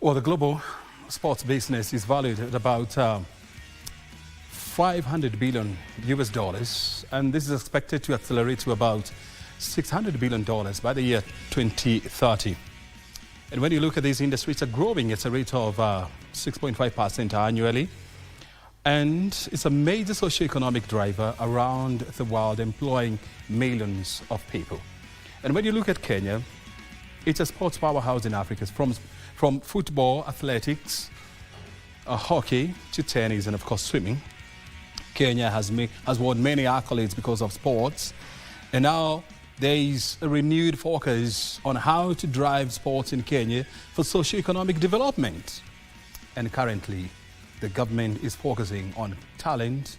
Well, the global sports business is valued at about 500 billion US dollars, and this is expected to accelerate to about $600 billion by the year 2030. And when you look at these industries, are growing at a rate of 6.5% annually. And it's a major socio-economic driver around the world, employing millions of people. And when you look at Kenya, it's a sports powerhouse in Africa, from football, athletics, hockey to tennis, and of course swimming. Kenya has won many accolades because of sports. And now there is a renewed focus on how to drive sports in Kenya for socio-economic development. And currently, the government is focusing on talent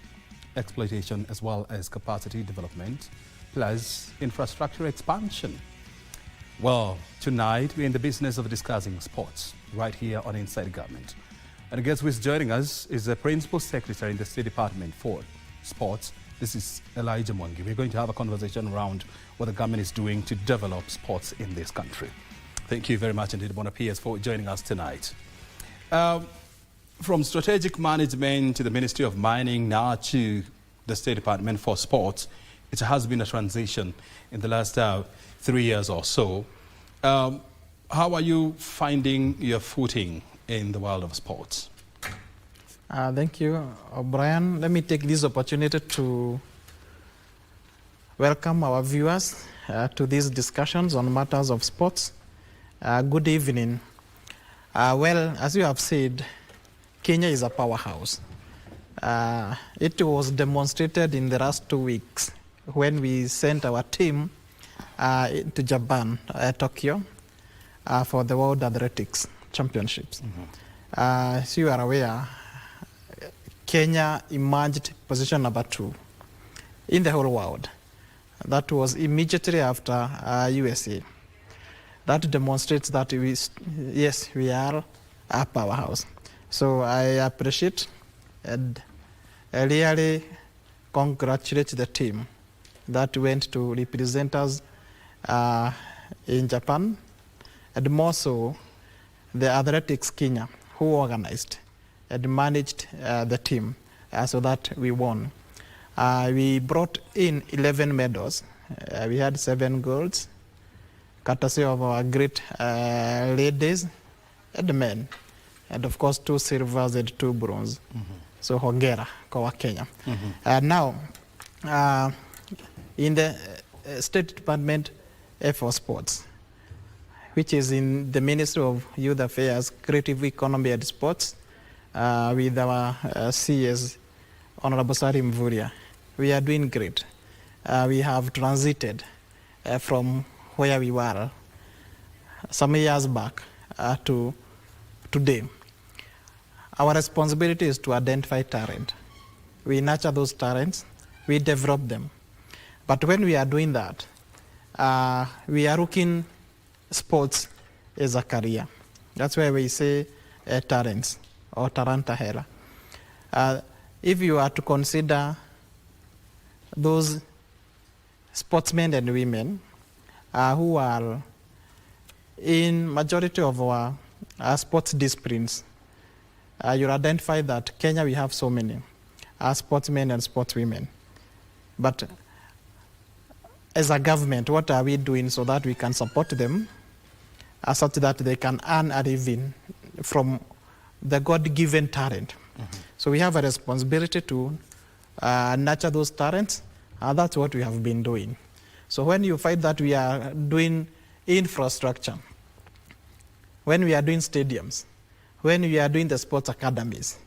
exploitation as well as capacity development, plus infrastructure expansion. Well, tonight we're in the business of discussing sports right here on Inside Government. And guess who is joining us is the Principal Secretary in the State Department for Sports. This is Elijah Mwangi. We're going to have a conversation around what the government is doing to develop sports in this country. Thank you very much indeed, Bona PS, for joining us tonight. From strategic management to the Ministry of Mining, now to the State Department for Sports, it has been a transition in the last 3 years or so. How are you finding your footing in the world of sports? Thank you, Brian. Let me take this opportunity to welcome our viewers to these discussions on matters of sports. Good evening. Well, as you have said, Kenya is a powerhouse. It was demonstrated in the last 2 weeks when we sent our team to Japan, Tokyo, for the World Athletics Championships. As you are aware, Kenya emerged position number 2 in the whole world. That was immediately after USA. That demonstrates that we are a powerhouse. So I appreciate and I really congratulate the team that went to represent us in Japan, and more so the Athletics Kenya, who organized and managed the team so that we won. We brought in 11 medals. We had 7 golds, courtesy of our great ladies and men, and of course 2 silvers and 2 bronze. So hongera kwa Kenya. Now, in the State Department for Sports, which is in the Ministry of Youth Affairs, Creative Economy and Sports, with our CS, Honorable Sari Mvuria, we are doing great. We have transited from where we were some years back to today. Our responsibility is to identify talent. We nurture those talents, we develop them. But when we are doing that, we are looking sports as a career. That's why we say talents or talanta hera. If you are to consider those sportsmen and women who are in majority of our sports disciplines, you'll identify that Kenya we have so many sportsmen and sportswomen. But as a government, what are we doing so that we can support them such that they can earn a living from the God-given talent? So we have a responsibility to nurture those talents, and that's what we have been doing. So when you find that we are doing infrastructure, when we are doing stadiums, when we are doing the sports academies,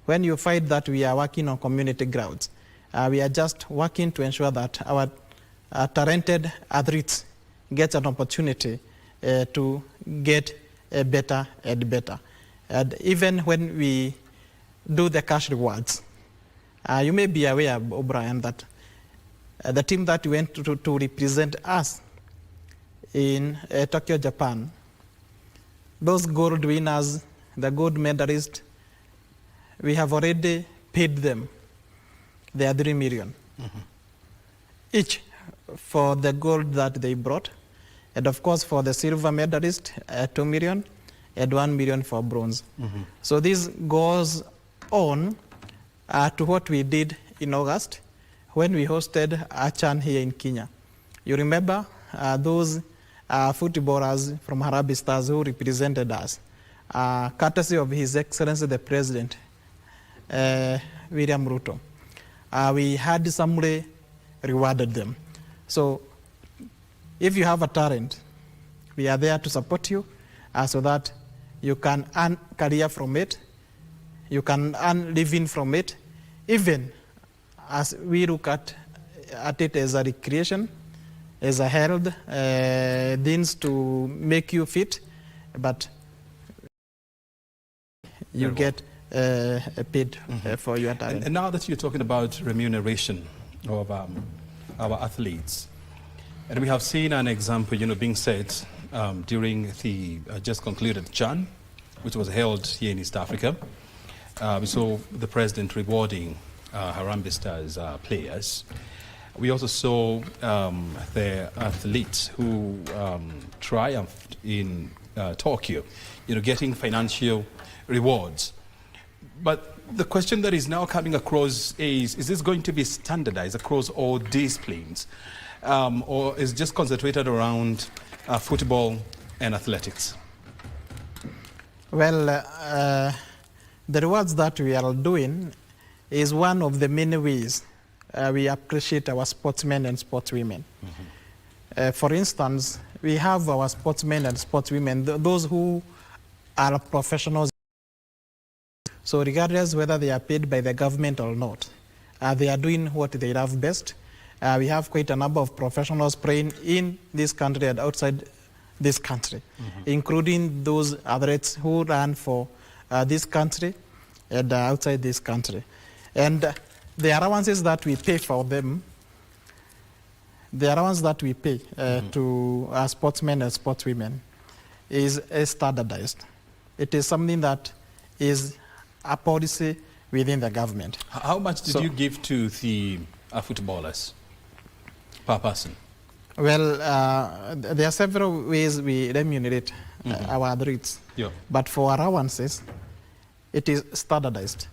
when you find that we are working on community grounds, we are just working to ensure that our talented athletes get an opportunity to get better and better. And even when we do the cash rewards, you may be aware, O'Brien, that the team that went to represent us in Tokyo, Japan, those gold winners, the gold medalists, we have already paid them their 3 million each for the gold that they brought, and of course for the silver medalist 2 million, and 1 million for bronze. So this goes on to what we did in August when we hosted a CHAN here in Kenya. You remember those footballers from Harambee Stars who represented us, courtesy of His Excellency the President, William Ruto. We had somebody rewarded them. So if you have a talent, we are there to support you so that you can earn career from it, you can earn living from it, even as we look at it as a recreation, as a health, things to make you fit, but you get paid for your talent. And now that you're talking about remuneration of our athletes, and we have seen an example, being set during the just concluded CHAN, which was held here in East Africa. We saw the president rewarding Harambee Stars players. We also saw the athletes who triumphed in Tokyo, getting financial rewards. But the question that is now coming across is this going to be standardized across all disciplines, or is just concentrated around football and athletics? Well, the rewards that we are doing is one of the many ways we appreciate our sportsmen and sportswomen. For instance, we have our sportsmen and sportswomen, those who are professionals. So regardless whether they are paid by the government or not, they are doing what they love best. We have quite a number of professionals playing in this country and outside this country, including those athletes who run for this country and outside this country. And the allowances that we pay for them, the allowance that we pay to our sportsmen and sportswomen is standardized. It is something that is a policy within the government. How much did you give to the footballers per person? Well, there are several ways we remunerate our athletes. Yeah. But for allowances, it is standardized.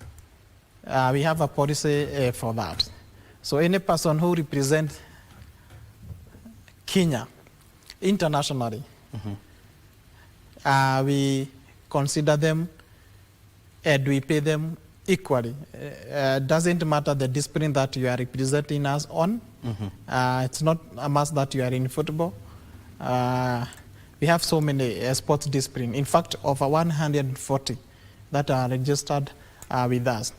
We have a policy for that. So any person who represents Kenya internationally, we consider them and we pay them equally. Doesn't matter the discipline that you are representing us on. It's not a must that you are in football. We have so many sports disciplines. In fact, over 140 that are registered with us.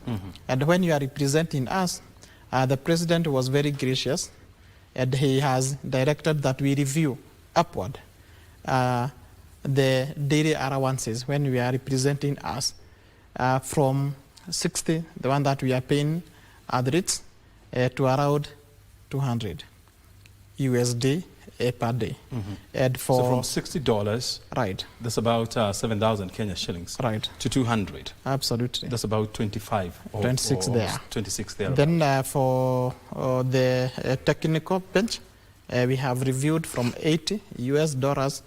And when you are representing us, the president was very gracious, and he has directed that we review upward the daily allowances when we are representing us from 60, the one that we are paying athletes, to around 200 USD per day. And for so from $60, right, that's about 7,000 Kenya shillings, right, to 200. Absolutely. That's about 25 or 26 there. 26 there. Then for the technical bench, we have reviewed from $80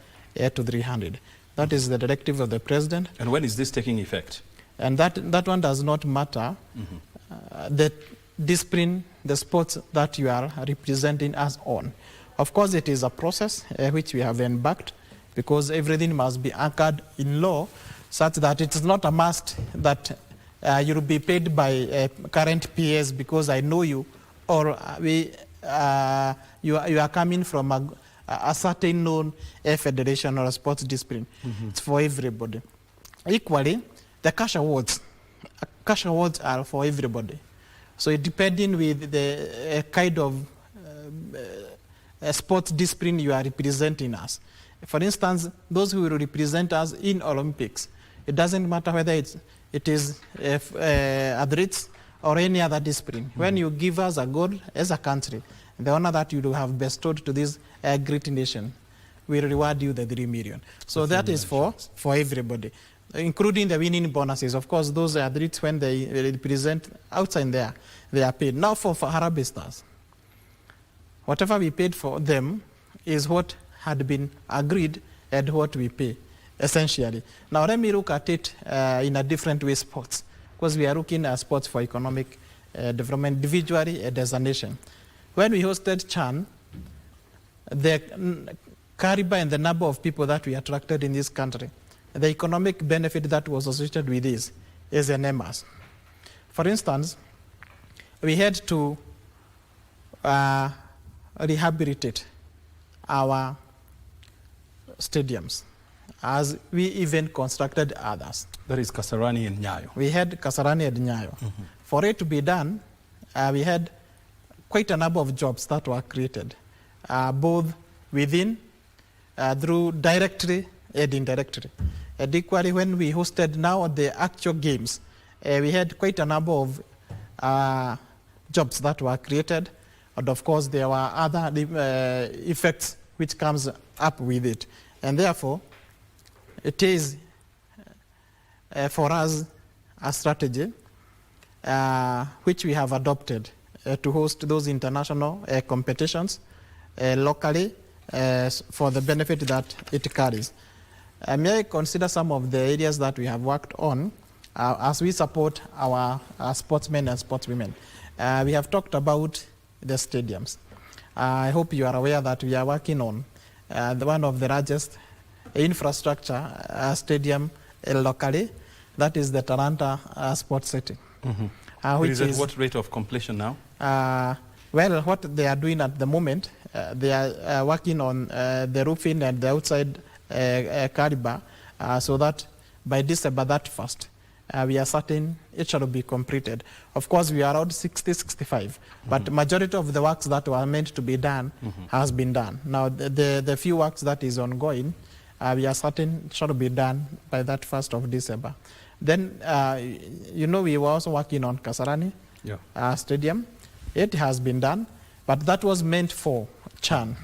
to 300. That is the directive of the president. And when is this taking effect? And that one does not matter. The discipline, the sports that you are representing us on. Of course, it is a process which we have embarked, because everything must be anchored in law, such that it is not a must that you will be paid by current peers because I know you, or you are coming from a certain known federation or a sports discipline. It's for everybody. Equally, the cash awards are for everybody. So depending with the kind of sports discipline you are representing us. For instance, those who will represent us in Olympics, it doesn't matter whether it is athletes or any other discipline. When you give us a gold as a country, the honor that you have bestowed to this great nation, we reward you the 3 million. So that is for everybody, including the winning bonuses. Of course, those athletes, when they represent outside there, they are paid. Now for Harambee Stars, whatever we paid for them is what had been agreed and what we pay. essentially. Now let me look at it in a different way, sports, because we are looking at sports for economic development individually as a nation. When we hosted CHAN, the caliber and the number of people that we attracted in this country, the economic benefit that was associated with this is enormous. For instance, we had to rehabilitate our stadiums, as we even constructed others. That is Kasarani and Nyayo. We had Kasarani and Nyayo. For it to be done, we had quite a number of jobs that were created, both within, through directly and indirectly. And equally, when we hosted now the actual games, we had quite a number of jobs that were created, and of course there were other effects which comes up with it. And therefore, it is for us a strategy which we have adopted to host those international competitions locally for the benefit that it carries. May I consider some of the areas that we have worked on as we support our sportsmen and sportswomen. We have talked about the stadiums. I hope you are aware that we are working on one of the largest infrastructure stadium locally, that is the Talanta Sports City. Which is at what rate of completion now? Well, what they are doing at the moment, they are working on the roofing and the outside caliber, so that by December 31st, we are certain it shall be completed. Of course, we are around 60-65, but majority of the works that were meant to be done has been done. Now, the few works that is ongoing, we are certain it shall be done by that 1st of December. Then, we were also working on Kasarani Stadium. It has been done, but that was meant for CHAN.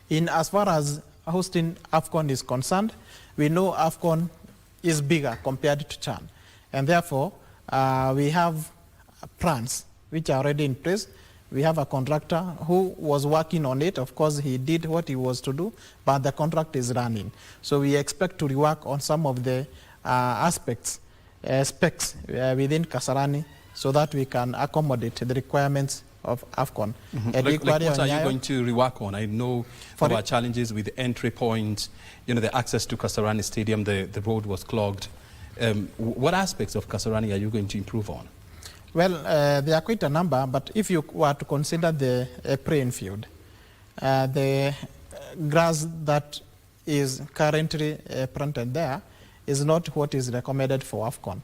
In as far as hosting AFCON is concerned, we know AFCON is bigger compared to CHAN. And therefore, we have plans which are already in place. We have a contractor who was working on it. Of course, he did what he was to do, but the contract is running. So we expect to rework on some of the specs within Kasarani, so that we can accommodate the requirements of AFCON. Like what are you going to rework on? I know there were challenges with the entry point, the access to Kasarani Stadium, the road was clogged. What aspects of Kasarani are you going to improve on? Well, there are quite a number, but if you were to consider the playing field, the grass that is currently planted there is not what is recommended for AFCON.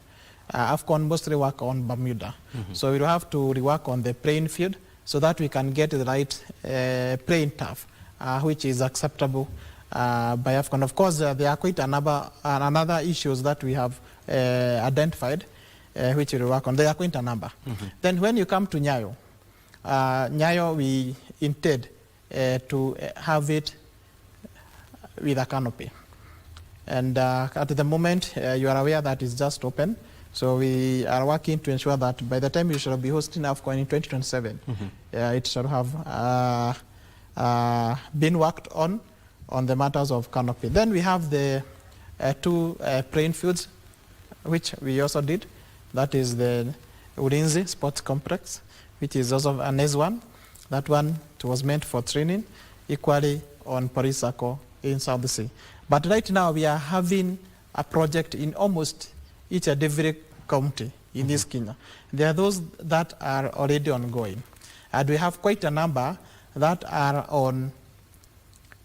AFCON mostly work on Bermuda. So we will have to rework on the playing field so that we can get the right playing turf, which is acceptable by AFCON. Of course, there are quite a number another issues that we have identified, which we will work on. There are quite a number. Then when you come to Nyayo, Nyayo we intend to have it with a canopy. And at the moment, you are aware that it's just open. So we are working to ensure that by the time we shall be hosting AFCON in 2027, it shall have been worked on the matters of canopy. Then we have the two playing fields, which we also did. That is the Ulinzi Sports Complex, which is also an S1. That one was meant for training, equally on Paris Circle in South Sea. But right now we are having a project in almost each and every county in this Kenya. There are those that are already ongoing. And we have quite a number that are on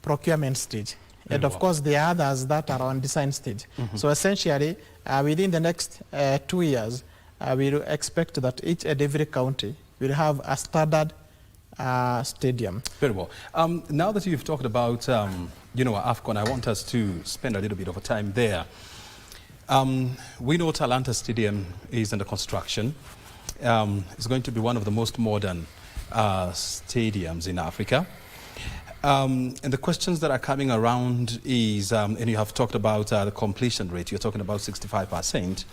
procurement stage. And of course, there are others that are on design stage. So essentially, within the next 2 years, we will expect that each and every county will have a standard stadium. Very well. Now that you've talked about, AFCON, I want us to spend a little bit of time there. We know Talanta Stadium is under construction. It's going to be one of the most modern stadiums in Africa. And the questions that are coming around is, and you have talked about the completion rate, you're talking about 65%.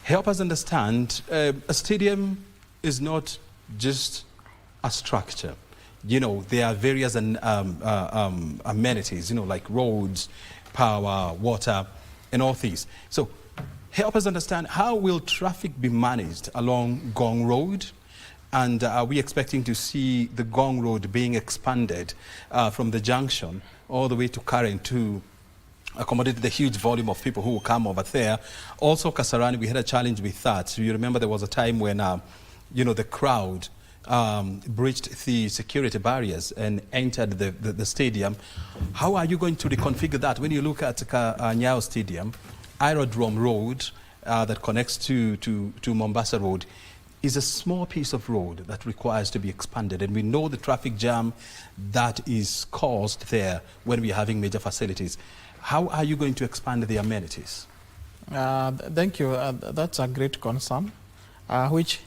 Help us understand, a stadium is not just a structure. you know, there are various amenities, you know, like roads, power, water, and all these. So help us understand, how will traffic be managed along Gong Road? And are we expecting to see the Gong Road being expanded from the junction all the way to Karen to accommodate the huge volume of people who will come over there? Also, Kasarani, we had a challenge with that. So you remember there was a time when, you know, the crowd breached the security barriers and entered the stadium. How are you going to reconfigure that? When you look at Nyayo Stadium, Aerodrome Road that connects to Mombasa Road is a small piece of road that requires to be expanded, and we know the traffic jam that is caused there when we are having major facilities. How are you going to expand the amenities? Thank you. That's a great concern, which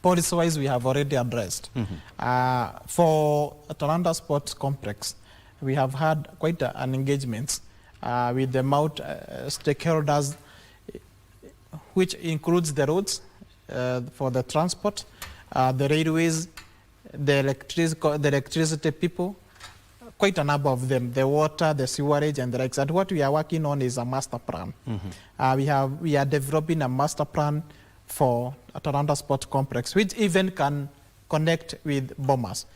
policy-wise we have already addressed. For Talanta Sports Complex, we have had quite an engagement with the mouth stakeholders, which includes the roads, for the transport, the railways, the electricity people, quite a number of them, the water, the sewerage, and the likes. And what we are working on is a master plan. We are developing a master plan for Talanta Sports Complex, which even can connect with Bomas.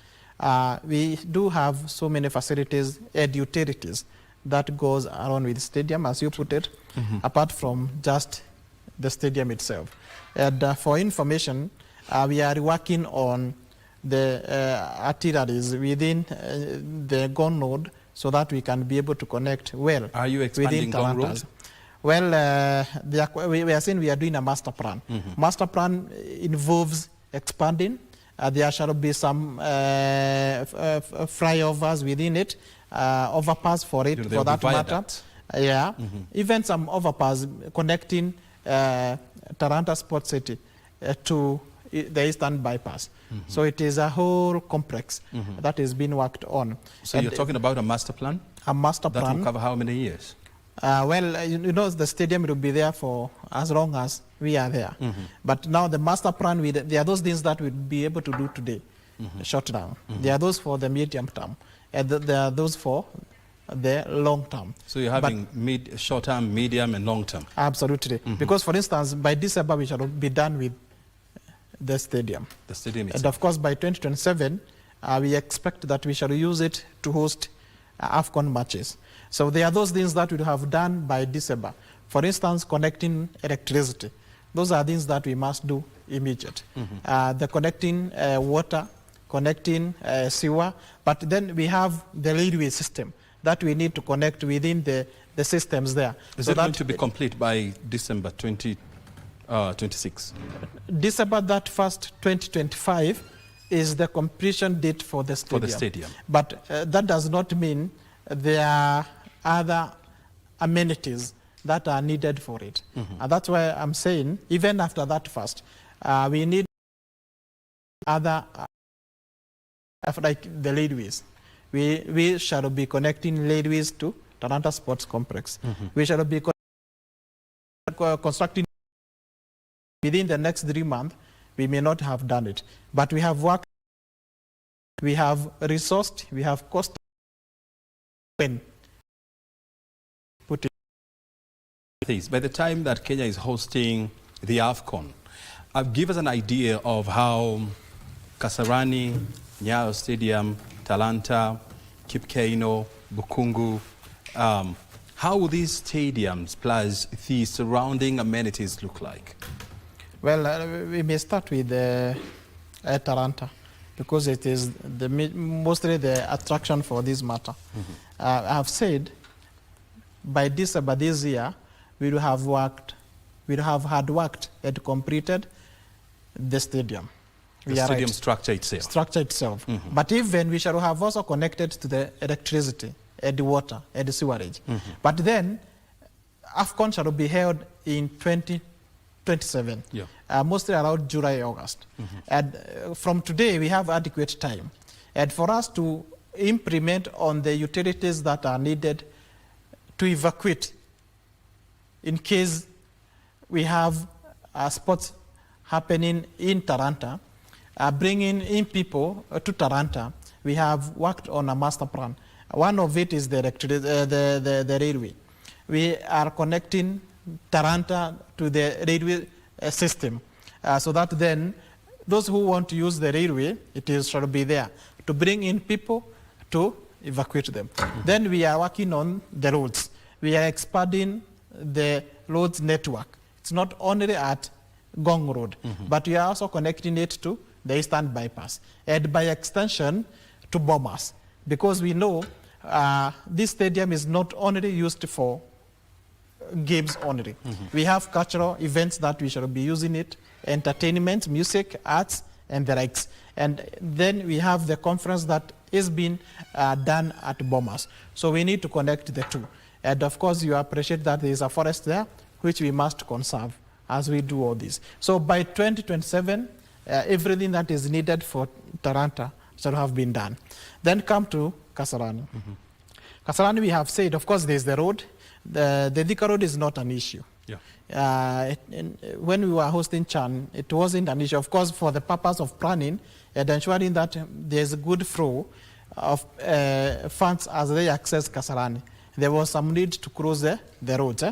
We do have so many facilities and utilities that goes around with the stadium, as you put it, apart from just the stadium itself. And for information, we are working on the arteries within the Gong Road so that we can be able to connect well. Are you expanding Gong Road? Well, we are saying we are doing a master plan. Master plan involves expanding. There shall be some flyovers within it, overpass for it, for that matter. Yeah, even some overpass connecting Talanta Sports City to the Eastern Bypass. So it is a whole complex that is being worked on. So you're talking about a master plan? A master plan. That will cover how many years? Well, you know, the stadium will be there for as long as we are there. But now the master plan, there are those things that we'll be able to do today, short term. There are those for the medium term, and there are those for the long term. So you're having short term, medium, and long term? Absolutely. Because, for instance, by December, we shall be done with the stadium. The stadium itself. And of course, by 2027, we expect that we shall use it to host AFCON matches. So there are those things that we have done by December. For instance, connecting electricity. Those are things that we must do immediate. The connecting water, connecting sewer, but then we have the railway system that we need to connect within the systems there. Is it going to be complete by December 2026? December 1st, 2025 is the completion date for the stadium. For the stadium. But that does not mean there are other amenities that are needed for it. And that's why I'm saying, even after that first, we need other, like the railways. We shall be connecting railways to Talanta Sports Complex. We shall be constructing within the next 3 months. We may not have done it, but we have worked, we have resourced, we have cost. When put it. By the time that Kenya is hosting the AFCON, give us an idea of how Kasarani, Nyayo Stadium, Talanta, Kipkeino, Bukungu, how will these stadiums plus the surrounding amenities look like? Well, we may start with Talanta, because it is mostly the attraction for this matter. I have said by December this year, we will have had worked and completed the stadium. The stadium structure itself. Structure itself. But even we shall have also connected to the electricity and the water and the sewerage. But then AFCON shall be held in 2027, mostly around July, August. And from today, we have adequate time. And for us to implement on the utilities that are needed to evacuate in case we have sports happening in Talanta, bringing in people to Talanta, we have worked on a master plan. One of it is the railway. We are connecting Taranta to the railway system so that then those who want to use the railway, should be there to bring in people to evacuate them. Then we are working on the roads. We are expanding the roads network. It's not only at Gong Road, but we are also connecting it to the Eastern Bypass, and by extension to Bomas, because we know this stadium is not only used for games only. We have cultural events that we should be using it, entertainment, music, arts, and the likes. And then we have the conference that is being done at Bomas. So we need to connect the two. And of course, you appreciate that there is a forest there, which we must conserve as we do all this. So by 2027, everything that is needed for Taranta should have been done. Then come to Kasarani. Kasarani, we have said, of course, there's the road. The Thika Road is not an issue. Yeah. When we were hosting Chan, it wasn't an issue. Of course, for the purpose of planning and ensuring that there's a good flow of funds as they access Kasarani, there was some need to cross the roads,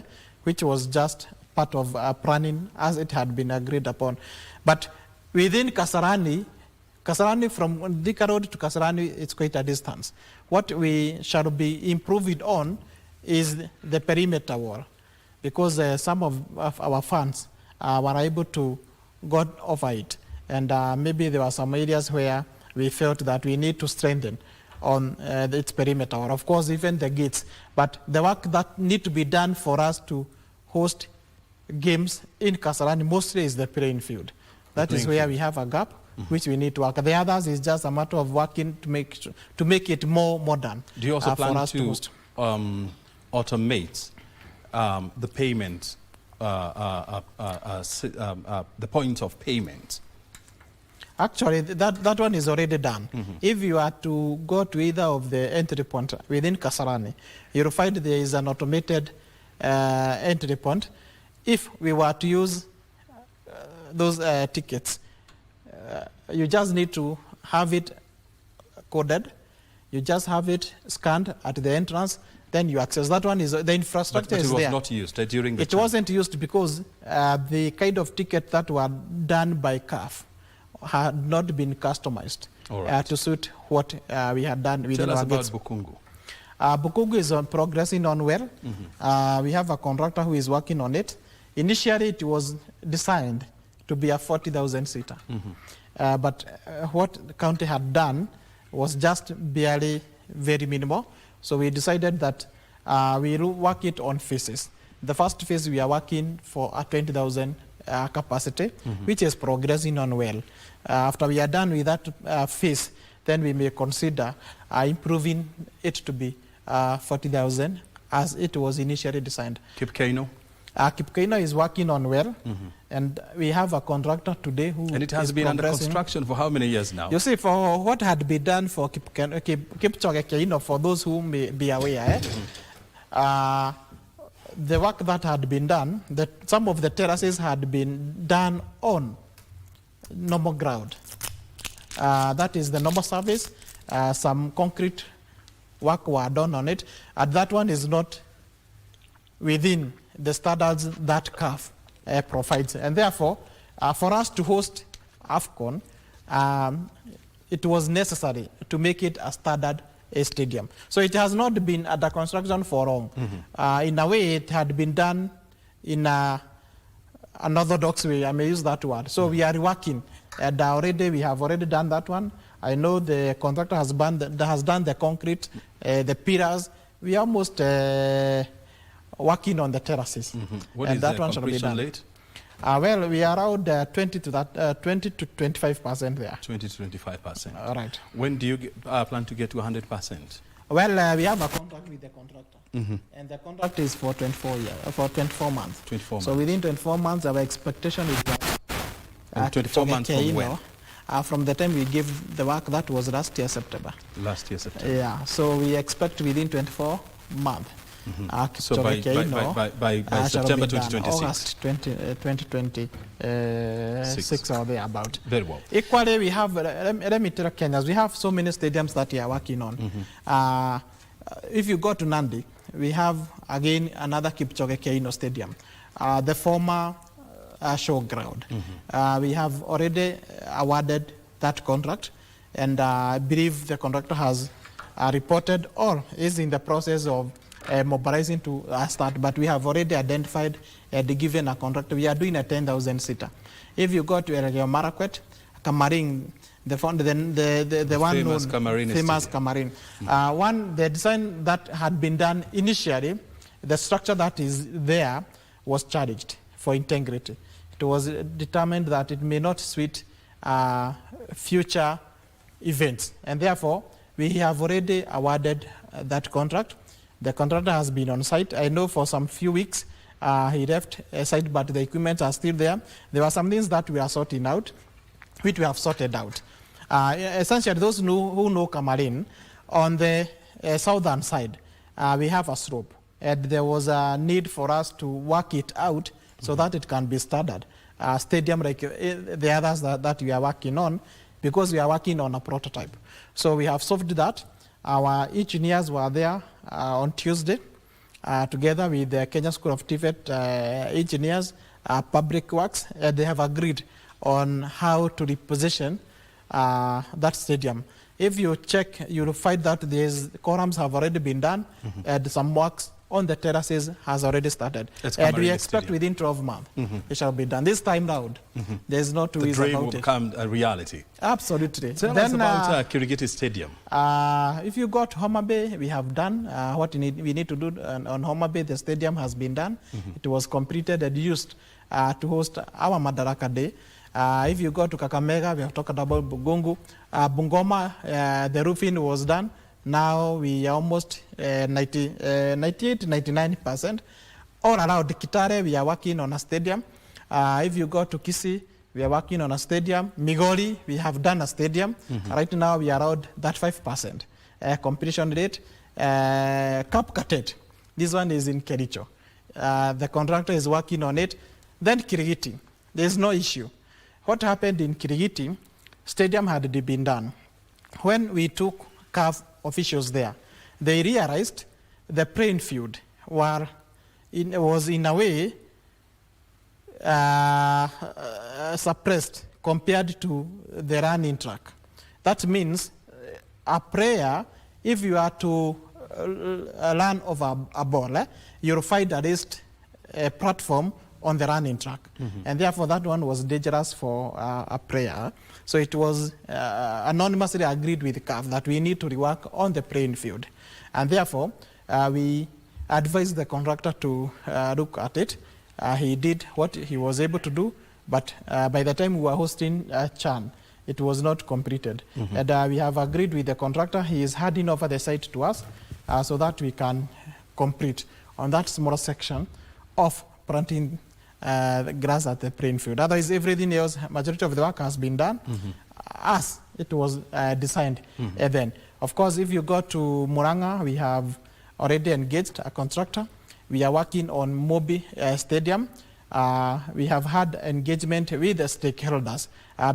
which was just part of planning as it had been agreed upon. But within Kasarani from Thika Road to Kasarani, it's quite a distance. What we shall be improving on is the perimeter wall, because some of our funds were able to go over it. And maybe there were some areas where we felt that we need to strengthen on its perimeter, or of course even the gates. But the work that need to be done for us to host games in Kasarani mostly is the playing field. That is where we have a gap, which we need to work. The others is just a matter of working to make it more modern. Do you also plan to automate the payment, the point of payment? Actually, that one is already done. If you are to go to either of the entry points within Kasarani, you'll find there is an automated entry point. If we were to use those tickets, you just need to have it coded. You just have it scanned at the entrance. Then you access. That one is the infrastructure is there. But it was not used during the It wasn't used because the kind of ticket that were done by CAF had not been customized to suit what we had done within our gates. Tell us about Bukungu. Bukungu is progressing on well. We have a contractor who is working on it. Initially, it was designed to be a 40,000 seater. But what the county had done was just barely very minimal. So we decided that we will work it on phases. The first phase, we are working for a 20,000 capacity, which is progressing on well. After we are done with that phase, then we may consider improving it to be 40,000 as it was initially designed. Kipkeino? Kipkeino is working on well, and we have a contractor today who And it has been under construction for how many years now? You see, for what had been done for Kipchoge, for those who may be aware, the work that had been done, some of the terraces had been done on normal ground. That is the normal surface. Some concrete work were done on it. And that one is not within the standards that CAF provides. And therefore, for us to host AFCON, it was necessary to make it a standard stadium. So it has not been under construction for long. In a way, it had been done in an orthodox way, I may use that word. So we are working, and we have already done that one. I know the contractor has done the concrete, the pillars. We are almost working on the terraces. What and is that the one shall be done. rate? Well, we are around 20 to 25% there. 20 to 25%. All right. When do you plan to get to 100%? Well, we have a contract with the contractor, and the contract is for 24 months. 24 months. So within 24 months, our expectation is that. 24 months from when? From the time we gave the work, that was last year, September. Last year, September. Yeah, so we expect within 24 months. So by September 2026. August 2026 or thereabout. Very well. Equally, we have, let me tell Kenyans, we have so many stadiums that we are working on. If you go to Nandi, we have, again, another Kipchoge Keino Stadium, the former showground. We have already awarded that contract, and I believe the contractor has reported or is in the process of mobilizing to start, but we have already identified the given a contract. We are doing a 10,000 seater. If you go to Elgeyo Marakwet, Kamarin, the one famous known, famous Kamarin. The design that had been done initially, the structure that is there was challenged for integrity. It was determined that it may not suit future events, and therefore we have already awarded that contract. The contractor has been on site. I know for some few weeks he left site, but the equipment are still there. There were some things that we are sorting out, which we have sorted out. Essentially, those who know Kamarin, on the southern side, we have a slope, and there was a need for us to work it out so that it can be standard. Stadium like the others that we are working on, because we are working on a prototype. So we have solved that. Our engineers were there on Tuesday, together with the Kenya School of TVET engineers, public works, and they have agreed on how to reposition that stadium. If you check, you'll find that these columns have already been done, and some works on the terraces has already started. And we expect within 12 months it shall be done. This time round, there's no two ways about it. The dream will become a reality. Absolutely. Tell us about Kirigiti Stadium. If you go to Homa Bay, we have done what we need to do on Homa Bay. The stadium has been done. It was completed and used to host our Madaraka Day. If you go to Kakamega, we have talked about Bugungu. Bungoma, the roofing was done. Now we are almost 98-99%. All around Kitare, we are working on a stadium. If you go to Kisii, we are working on a stadium. Migori, we have done a stadium. Right now, we are around that 5% completion rate. Kapkatet, this one is in Kericho. The contractor is working on it. Then Kirigiti, there is no issue. What happened in Kirigiti, stadium had been done. When we took CAF officials there, they realized the playing field was in a way suppressed compared to the running track. That means a player, if you are to run over a ball, you'll find at least a platform on the running track. And therefore that one was dangerous for a player. So it was anonymously agreed with CAF that we need to rework on the playing field. And therefore we advised the contractor to look at it. He did what he was able to do, but by the time we were hosting Chan, it was not completed. And we have agreed with the contractor. He is handing over the site to us so that we can complete on that small section of planting the grass at the playing field. Otherwise, everything else, majority of the work has been done as it was designed. And then, of course, if you go to Muranga, we have already engaged a contractor. We are working on Mobi Stadium. We have had engagement with the stakeholders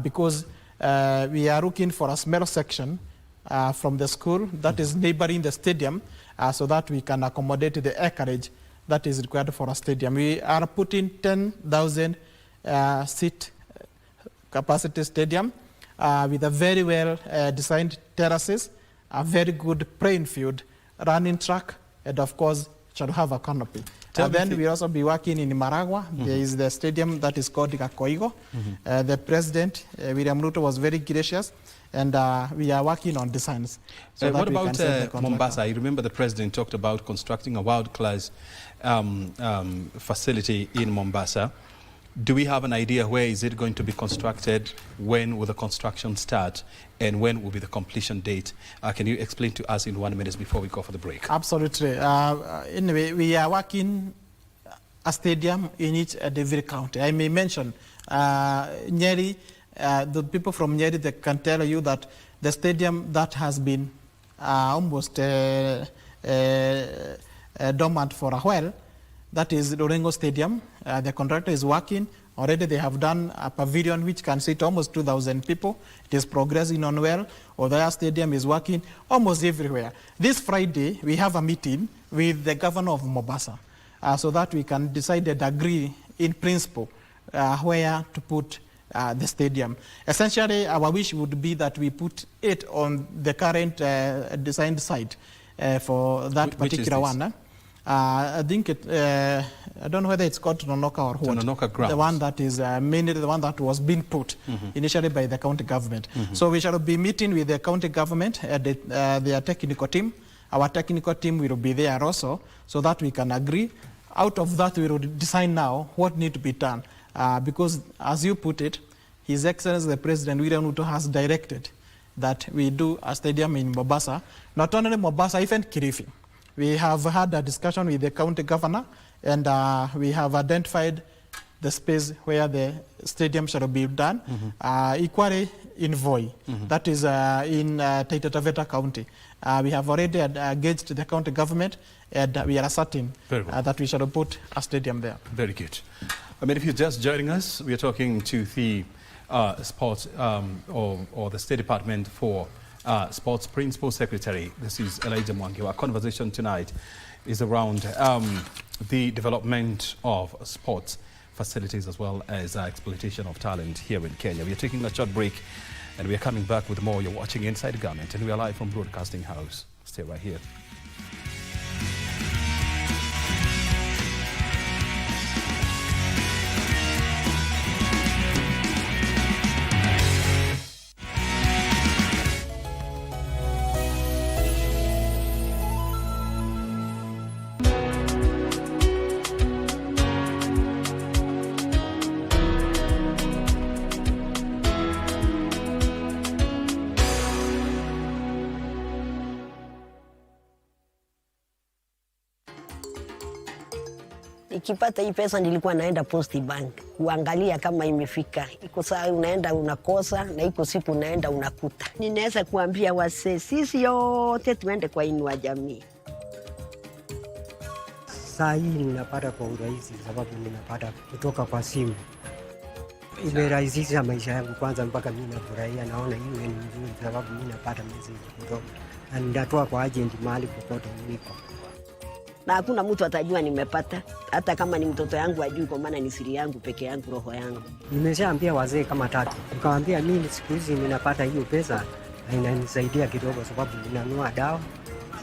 because we are looking for a small section from the school that is neighboring the stadium so that we can accommodate the acreage that is required for a stadium. We are putting 10,000 seat capacity stadium with a very well designed terraces, a very good playing field, running track, and of course shall have a canopy. Then we also be working in Maragua. There is the stadium that is called Kakoigo. The president, William Ruto, was very gracious, and we are working on designs. So what about Mombasa? I remember the president talked about constructing a world-class facility in Mombasa. Do we have an idea where is it going to be constructed? When will the construction start? And when will be the completion date? Can you explain to us in 1 minute before we go for the break? Absolutely. Anyway, we are working a stadium in each and every county. I may mention Nyeri, the people from Nyeri, they can tell you that the stadium that has been almost dormant for a while. That is Orengo Stadium. The contractor is working. Already they have done a pavilion which can seat almost 2,000 people. It is progressing on well. Odaya Stadium is working almost everywhere. This Friday, we have a meeting with the governor of Mombasa so that we can decide and agree in principle where to put the stadium. Essentially, our wish would be that we put it on the current designed site for that particular one. I think I don't know whether it's called Tononoka or what. Tononoka grounds. The one that is mainly the one that was being put initially by the county government. So we shall be meeting with the county government, their technical team. Our technical team will be there also, so that we can agree. Out of that, we will decide now what needs to be done. Because, as you put it, His Excellency the President William Ruto has directed that we do a stadium in Mombasa. Not only Mombasa, even Kilifi. We have had a discussion with the county governor, and we have identified the space where the stadium shall be done. Equally in Voi, that is in Taita Taveta County. We have already engaged the county government, and we are certain that we shall put a stadium there. Very good. I mean, if you're just joining us, we are talking to the sports or the State Department for Sports Principal Secretary. This is Elijah Mwangi. Our conversation tonight is around the development of sports facilities as well as exploitation of talent here in Kenya. We are taking a short break and we are coming back with more. You're watching Inside Government and we are live from Broadcasting House. Stay right here. Nikipata hii pesa nilikuwa naenda Post Bank kuangalia kama imefika. Iko saa unaenda unakosa na iko siku unaenda unakuta. Ninaweza kuambia wase sisi yote tuende kwa Inua Jamii. Saa hii ninapata kwa urahisi sababu ninapata kutoka kwa simu. Imerahisisha maisha yangu kwanza mpaka mimi nafurahia, naona hiyo ni nzuri sababu mimi napata message kutoka na nitatoa kwa agent mahali popote niko. Na hakuna mtu atajua nimepata, hata kama ni mtoto yangu ajui, kwa maana ni siri yangu peke yangu, roho yangu. Nimeshaambia wazee kama 3. Nikamwambia mimi siku hizi ninapata hiyo pesa na inanisaidia kidogo sababu ninanunua dawa,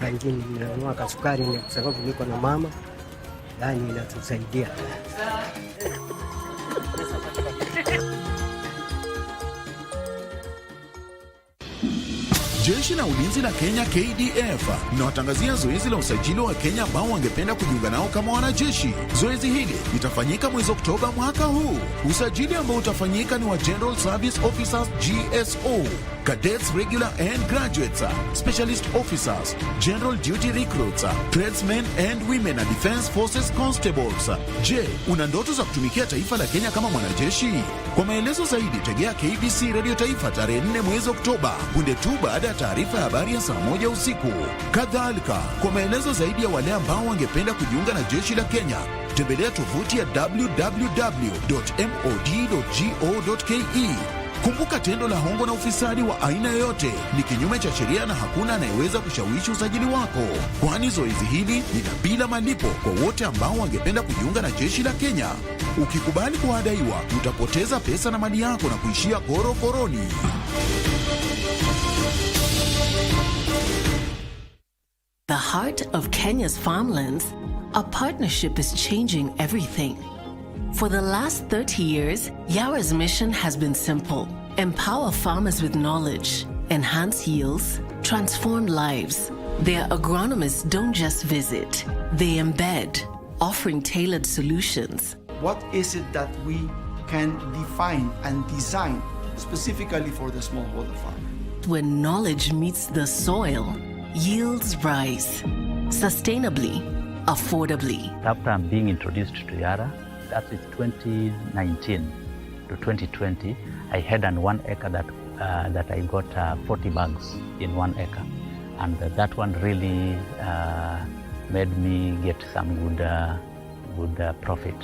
saa nyingine ninanunua kasukari kwa sababu niko na mama, yani inatusaidia. Jeshi la Ulinzi la Kenya KDF linawatangazia zoezi la usajili wa Kenya ambao wangependa kujiunga nao kama wanajeshi. Zoezi hili litafanyika mwezi Oktoba mwaka huu. Usajili ambao utafanyika ni wa General Service Officers GSO, Cadets Regular and Graduates, Specialist Officers, General Duty Recruits, Tradesmen and Women and Defense Forces Constables. Je, una ndoto za kutumikia taifa la Kenya kama mwanajeshi? Kwa maelezo zaidi tegea KBC Radio Taifa tarehe 4 mwezi Oktoba, punde tu baada ya taarifa ya habari ya saa 1 usiku. Kadhalika, kwa maelezo zaidi ya wale ambao wangependa kujiunga na jeshi la Kenya, tembelea tovuti ya www.mod.go.ke. Kumbuka, tendo la hongo na ufisadi wa aina yoyote ni kinyume cha sheria na hakuna anayeweza kushawishi usajili wako, kwani zoezi hili ni bila malipo kwa wote ambao wangependa kujiunga na jeshi la Kenya. Ukikubali kuadaiwa, utapoteza pesa na mali yako na kuishia korokoroni. The heart of Kenya's farmlands, a partnership is changing everything. For the last 30 years, Yawa's mission has been simple: empower farmers with knowledge, enhance yields, transform lives. Their agronomists don't just visit, they embed, offering tailored solutions. What is it that we can define and design specifically for the smallholder farmer? When knowledge meets the soil, yields rise sustainably, affordably. After I'm being introduced to Yara, that is 2019 to 2020, I had an 1 acre that I got 40 bags in 1 acre. And that one really made me get some good profit.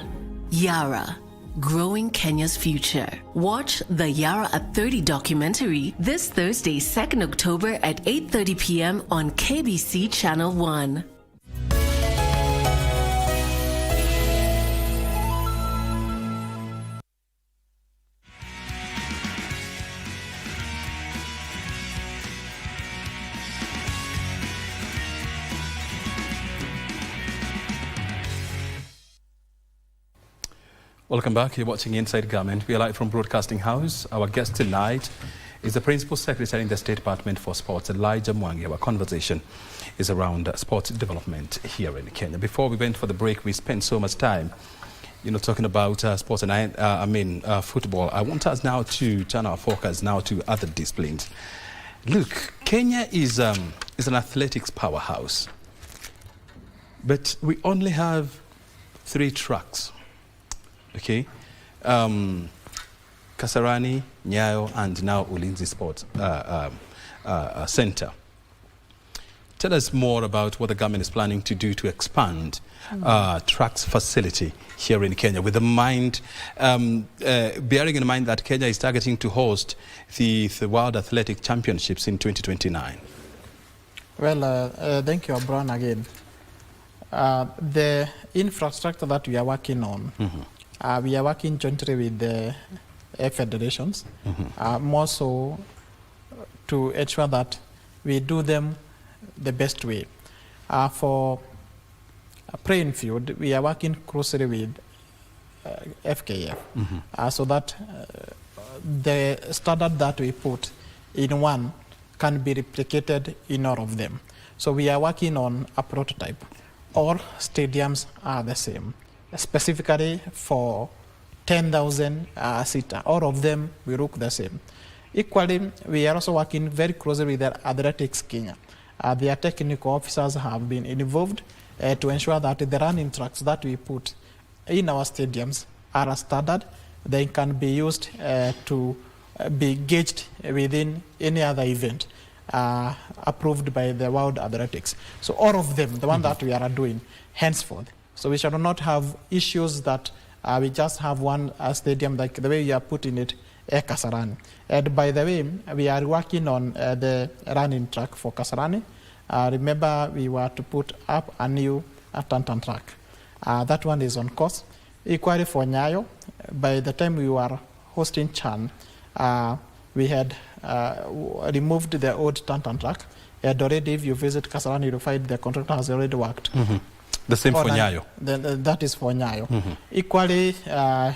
Yara, growing Kenya's future. Watch the Yara at 30 documentary this Thursday, 2nd October at 8:30 p.m. on KBC Channel 1. Welcome back. You're watching Inside Government. We are live from Broadcasting House. Our guest tonight is the Principal Secretary in the State Department for Sports, Elijah Mwangi. Our conversation is around sports development here in Kenya. Before we went for the break, we spent so much time, talking about sports and football. I want us now to turn our focus now to other disciplines. Look, Kenya is an athletics powerhouse, but we only have 3 tracks. Okay, Kasarani, Nyayo, and now Ulinzi Sports Center. Tell us more about what the government is planning to do to expand tracks facility here in Kenya, with the mind, bearing in mind that Kenya is targeting to host the World Athletic Championships in 2029. Well, thank you, Brown, again. The infrastructure that we are working on, we are working jointly with the federations, more so to ensure that we do them the best way. For playing field, we are working closely with FKF, so that the standard that we put in one can be replicated in all of them. So we are working on a prototype. All stadiums are the same, specifically for 10,000 seater. All of them will look the same. Equally, we are also working very closely with the Athletics Kenya. Their technical officers have been involved to ensure that the running tracks that we put in our stadiums are standard. They can be used to be gauged within any other event approved by the World Athletics. So all of them, the one that we are doing henceforth. So we shall not have issues that we just have one stadium like the way you are putting it, Kasarani. And by the way, we are working on the running track for Kasarani. Remember, we were to put up a new Tantan track. That one is on course. Equally for Nyayo, by the time we were hosting Chan, we had removed the old Tantan track. And already, if you visit Kasarani, you'll find the contractor has already worked. The same for Nyayo. That is for Nyayo. Equally,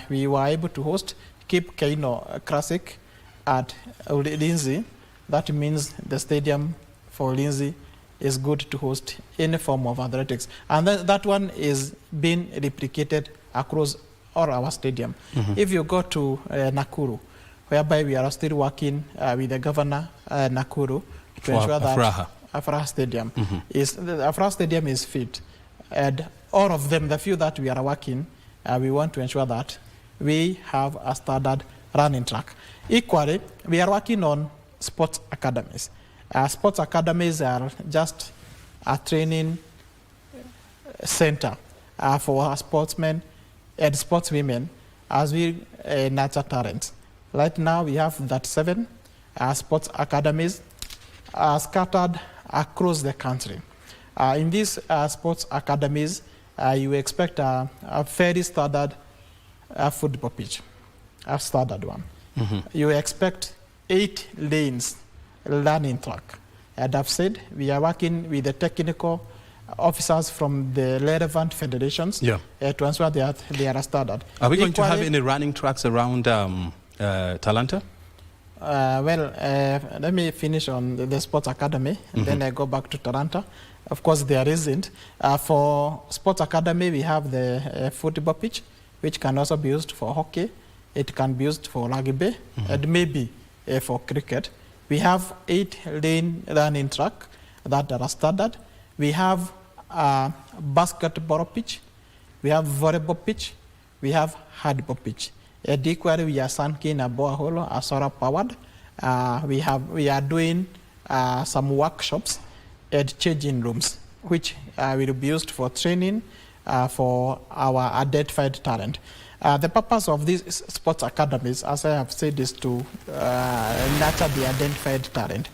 we were able to host Cape Kaino Classic at Ulinzi. That means the stadium for Ulinzi is good to host any form of athletics. And that one is being replicated across all our stadium. If you go to Nakuru, whereby we are still working with the governor Nakuru to ensure that Afraha Stadium Afraha Stadium is fit. And all of them, the few that we are working, we want to ensure that we have a standard running track. Equally, we are working on sports academies. Sports academies are just a training center for our sportsmen and sportswomen as we nurture talents. Right now, we have 37 sports academies scattered across the country. In these sports academies, you expect a very standard football pitch, a standard one. You expect 8 lanes learning track. And I've said we are working with the technical officers from the relevant federations to ensure that they are standard. Are we going to have any running tracks around Talanta? Let me finish on the sports academy, and then I go back to Talanta. Of course, there isn't. For sports academy, we have the football pitch, which can also be used for hockey. It can be used for rugby, and maybe for cricket. We have 8-lane running track that are standard. We have a basketball pitch. We have volleyball pitch. We have handball pitch. And equally, we are sinking a borehole, a solar powered. We are doing some workshops and changing rooms which will be used for training for our identified talent. The purpose of these sports academies, as I have said, is to nurture the identified talent.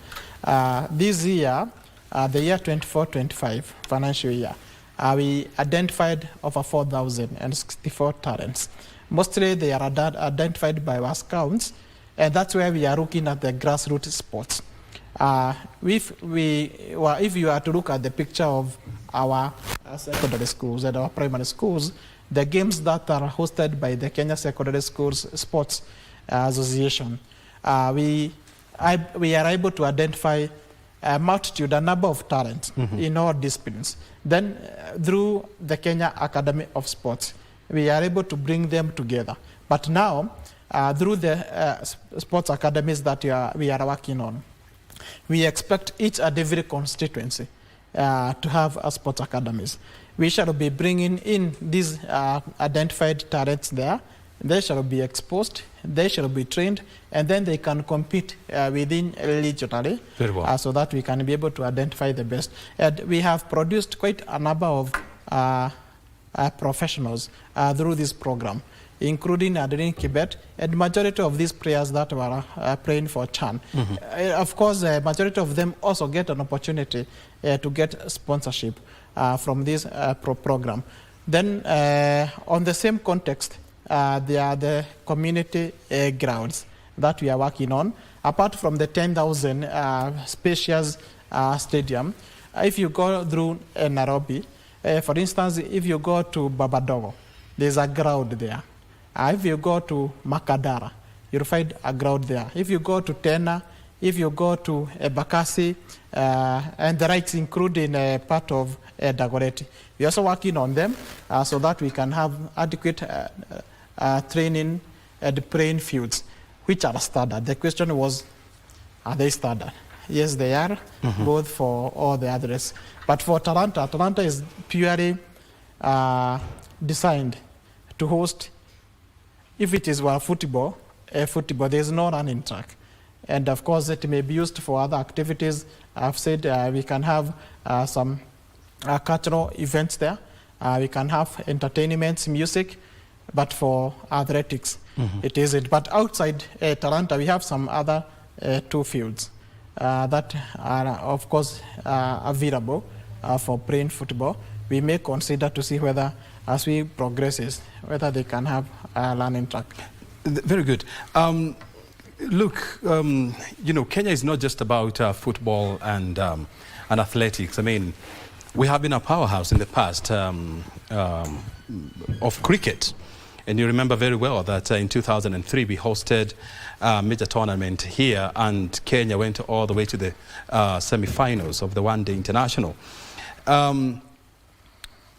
This year, the year 24-25 financial year, we identified over 4,064 talents. Mostly they are identified by our scouts, and that's where we are looking at the grassroots sports. If you are to look at the picture of our secondary schools and our primary schools, the games that are hosted by the Kenya Secondary Schools Sports Association, we are able to identify a multitude, a number of talents in all disciplines. Then through the Kenya Academy of Sports, we are able to bring them together. But now, through the sports academies that we are working on, we expect each and every constituency to have a sports academies. We shall be bringing in these identified talents there. They shall be exposed, they shall be trained, and then they can compete within regionally. Very well. So that we can be able to identify the best. And we have produced quite a number of professionals through this program, including Adeline Kibet, and majority of these players that were playing for Chan. Of course, the majority of them also get an opportunity to get sponsorship from this program. Then on the same context, there are the community grounds that we are working on. Apart from the 10,000 spacious stadium, if you go through Nairobi, for instance, if you go to Babadogo, there's a ground there. If you go to Makadara, you'll find a ground there. If you go to Tena, if you go to Bakasi, and the rights including part of Dagoretti, we're also working on them so that we can have adequate training and playing fields, which are standard. The question was, are they standard? Yes, they are, both for all the others. But for Talanta, Talanta is purely designed to host, if it is football, there is no running track. And of course, it may be used for other activities. I've said we can have some cultural events there. We can have entertainments, music, but for athletics, it isn't. But outside Talanta, we have some other 2 fields that are, of course, available for playing football. We may consider to see whether, as we progress, whether they can have a learning track. Very good. Look, you know, Kenya is not just about football and athletics. I mean, we have been a powerhouse in the past of cricket. And you remember very well that in 2003 we hosted a major tournament here, and Kenya went all the way to the semi-finals of the one-day international.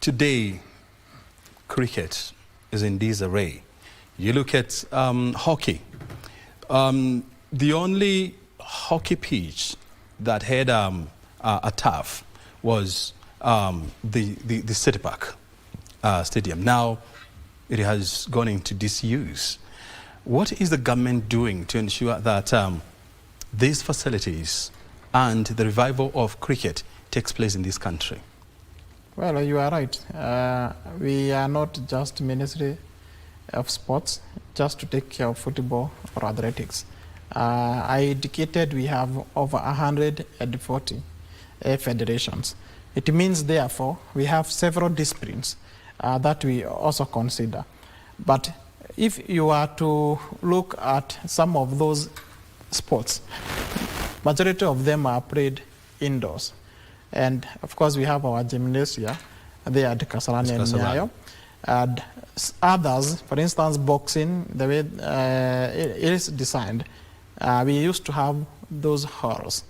Today, cricket is in disarray. You look at hockey. The only hockey pitch that had a turf was the City Park Stadium. Now it has gone into disuse. What is the government doing to ensure that these facilities and the revival of cricket takes place in this country? Well, you are right. We are not just Ministry of Sports just to take care of football or athletics. I indicated we have over 140 federations. It means, therefore, we have several disciplines that we also consider. But if you are to look at some of those sports, majority of them are played indoors. And of course, we have our gymnasia there at Kasarani and Nyayo. And others, for instance, boxing, the way it is designed, we used to have those halls.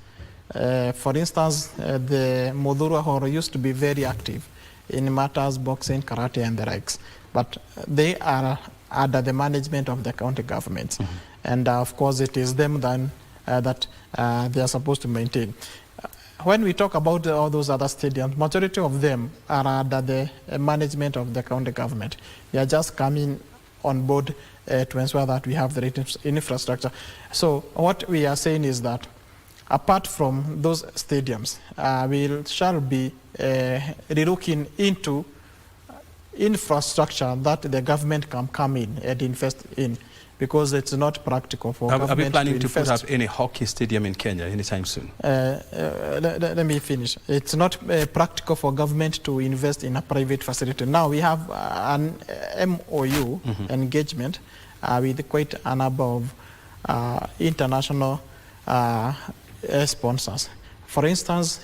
For instance, the Modhura Hall used to be very active in matters boxing, karate, and the likes. But they are under the management of the county governments. And of course, it is them then that they are supposed to maintain. When we talk about all those other stadiums, majority of them are under the management of the county government. We are just coming on board to ensure that we have the right infrastructure. So what we are saying is that apart from those stadiums, we shall be relooking into infrastructure that the government can come in and invest in, because it's not practical for government to invest. Are we planning to put up any hockey stadium in Kenya anytime soon? Let me finish. It's not practical for government to invest in a private facility. Now we have an MOU engagement with quite a number of international sponsors. For instance,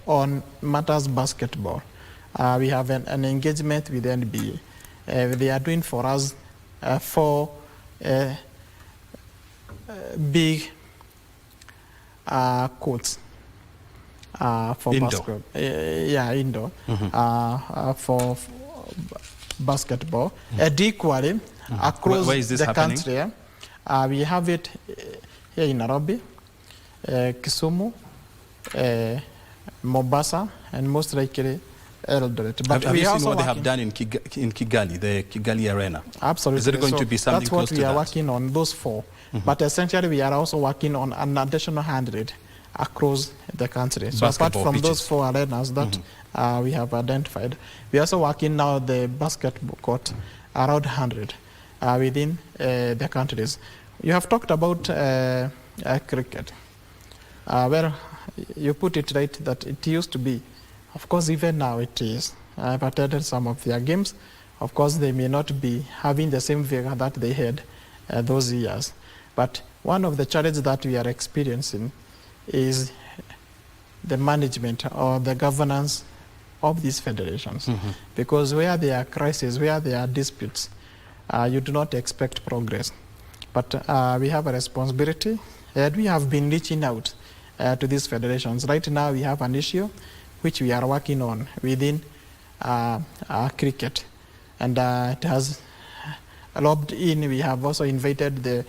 on matters basketball, we have an engagement with the NBA. They are doing for us 4 big courts for indoor. basketball. Indoor. For basketball. And equally, across where is this the happening? country, we have it here in Nairobi, Kisumu, Mombasa, and most likely Eldoret. But have we you seen also what they have done in Kigali, the Kigali Arena? Absolutely. Is it going to be something that's close what to we are that? working on, those 4. But essentially, we are also working on an additional 100 across the country. So apart Basketball from pitches. those 4 arenas that we have identified, we are also working now the basketball court around 100 within the countries. You have talked about cricket. Well, you put it right that it used to be. Of course, even now it is. I've attended some of their games. Of course, they may not be having the same vigor that they had those years. But one of the challenges that we are experiencing is the management or the governance of these federations. Because where there are crises, where there are disputes, you do not expect progress. But we have a responsibility, and we have been reaching out to these federations. Right now, we have an issue which we are working on within cricket. And it has lobbed in. We have also invited the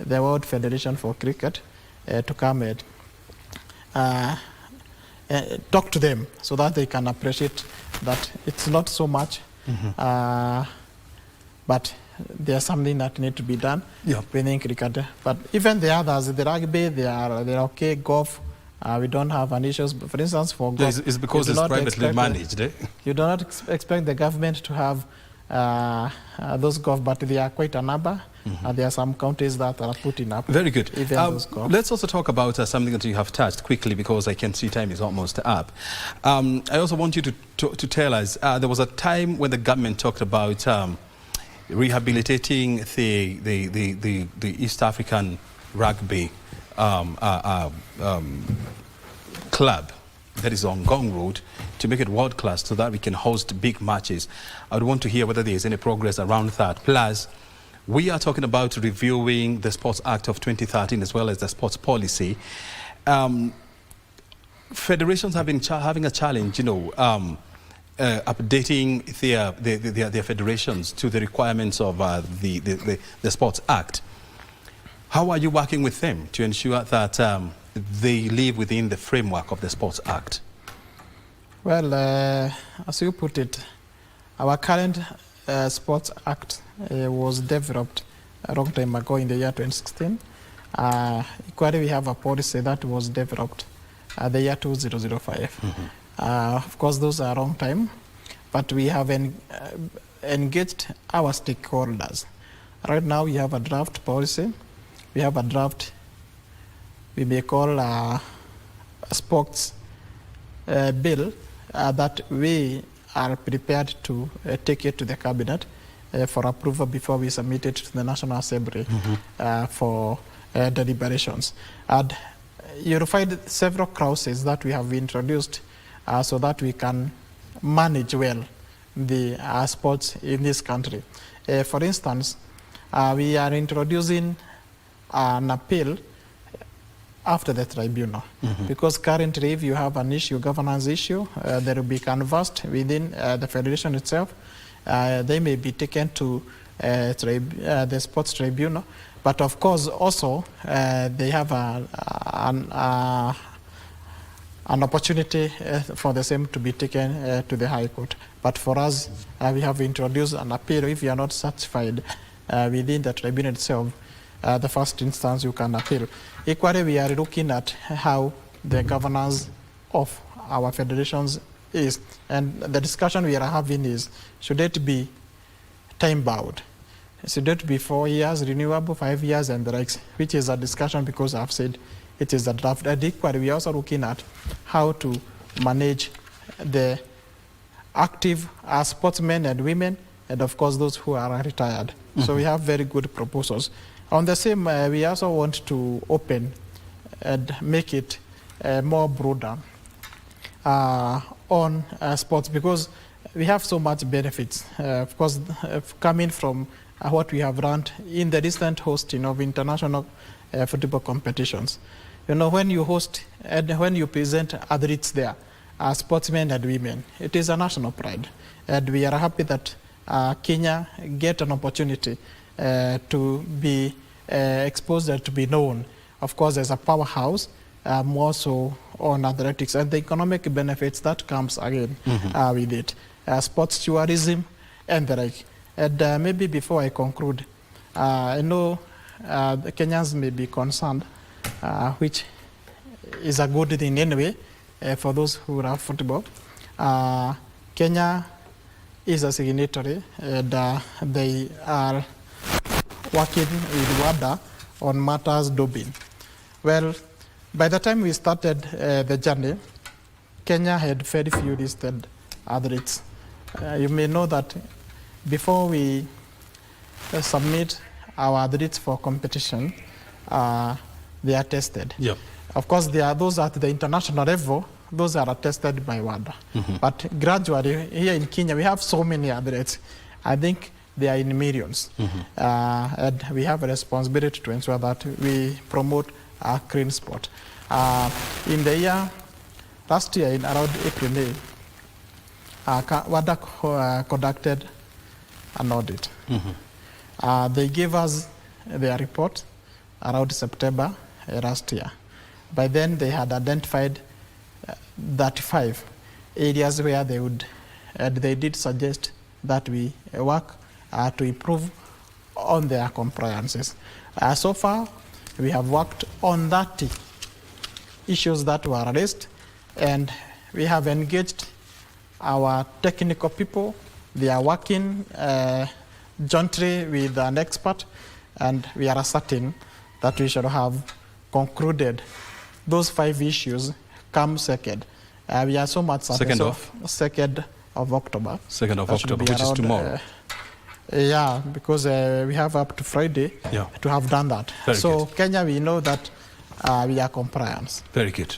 World Federation for Cricket to come and talk to them so that they can appreciate that it's not so much, but there's something that needs to be done within cricket. But even the others, the rugby, they're okay, golf, we don't have an issue. For instance, for golf, It's because it's privately managed. You do not expect the government to have those golf, but they are quite a number. There are some counties that are putting up. Very good. Even those golf. Let's also talk about something that you have touched quickly, because I can see time is almost up. I also want you to tell us, there was a time when the government talked about rehabilitating the East African rugby club that is on Gong Road to make it world class so that we can host big matches. I would want to hear whether there is any progress around that. Plus, we are talking about reviewing the Sports Act of 2013 as well as the sports policy. Federations have been having a challenge, updating their federations to the requirements of the Sports Act. How are you working with them to ensure that they live within the framework of the Sports Act? Well, as you put it, our current Sports Act was developed a long time ago in the year 2016. Equally, we have a policy that was developed the year 2005. Of course, those are a long time, but we have engaged our stakeholders. Right now, we have a draft policy. We have a draft we may call a sports bill that we are prepared to take it to the cabinet for approval before we submit it to the National Assembly for deliberations. And you'll find several clauses that we have introduced so that we can manage well the sports in this country. For instance, we are introducing an appeal after the tribunal, because currently if you have an issue, governance issue, there will be canvassed within the federation itself. They may be taken to the sports tribunal, but of course also they have an opportunity for the same to be taken to the High Court. But for us, we have introduced an appeal. If you are not satisfied within the tribunal itself, the first instance, you can appeal. Equally, we are looking at how the governance of our federations is. And the discussion we are having is, should it be time-bound? Should it be 4 years, renewable, 5 years, and the likes, which is a discussion because I've said it is a draft. And equally, we are also looking at how to manage the active sportsmen and women, and of course those who are retired. So we have very good proposals. On the same, we also want to open and make it more broader on sports, because we have so much benefits. Of course, coming from what we have learned in the recent hosting of international football competitions. You know, when you host and when you present athletes there, sportsmen and women, it is a national pride. And we are happy that Kenya get an opportunity to be exposed and to be known, of course, as a powerhouse, more so on athletics, and the economic benefits that comes again with it. Sports tourism and the like. And maybe before I conclude, I know the Kenyans may be concerned, which is a good thing anyway for those who love football. Kenya is a signatory, and they are working with WADA on matters doping. Well, by the time we started the journey, Kenya had very few listed athletes. You may know that before we submit our athletes for competition, they are tested. Yep. Of course, there are those at the international level, those are tested by WADA. But gradually, here in Kenya, we have so many athletes. I think they are in millions. And we have a responsibility to ensure that we promote a clean sport. In the year, last year, in around April, May, WADA conducted an audit. They gave us their report around September last year. By then, they had identified 35 areas where they would, and they did suggest that we work to improve on their compliances. So far, we have worked on 30 issues that were raised, and we have engaged our technical people. They are working jointly with an expert, and we are certain that we should have concluded those 5 issues come second. We are so much certain. 2nd of October. 2nd of October, which is tomorrow. Yeah, because we have up to Friday to have done that. Very so good. Kenya, we know that we are compliant. Very good.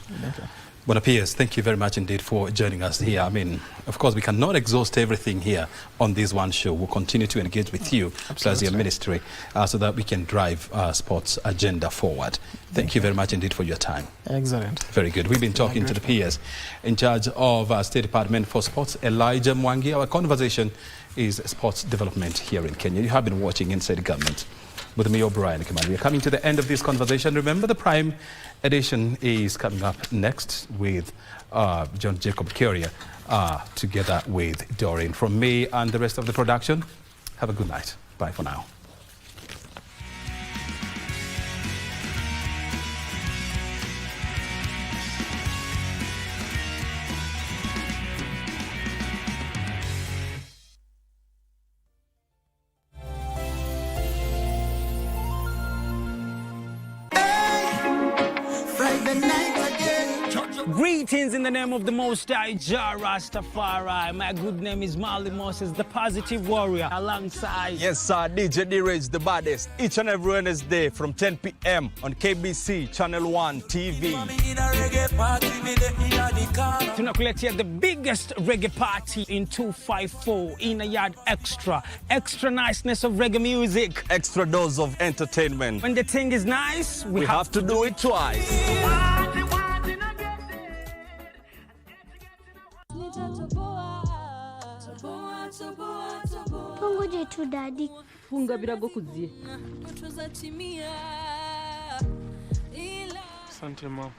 Bwana Piers, thank you very much indeed for joining us here. I mean, of course, we cannot exhaust everything here on this one show. We'll continue to engage with you, plus your ministry, so that we can drive sports agenda forward. Thank you very much indeed for your time. Excellent. Very good. We've been talking to the Piers in charge of State Department for Sports, Elijah Mwangi. Our conversation is sports development here in Kenya. You have been watching Inside Government with me, O'Brien Command. We are coming to the end of this conversation. Remember, the Prime edition is coming up next with John Jacob Curia, together with Doreen. From me and the rest of the production, have a good night. Bye for now. Greetings in the name of the Most High Jah Rastafari. My good name is Marley Moses, the positive warrior, alongside... Yes, sir, DJ D-Rage, the baddest. Each and every Wednesday from 10 p.m. on KBC Channel 1 TV. Tunakuletea the biggest reggae party in 254 in a yard extra. Extra niceness of reggae music. Extra dose of entertainment. When the thing is nice, we have to do it twice. Funga tu dadi. Funga birago kuzie. Asante mama.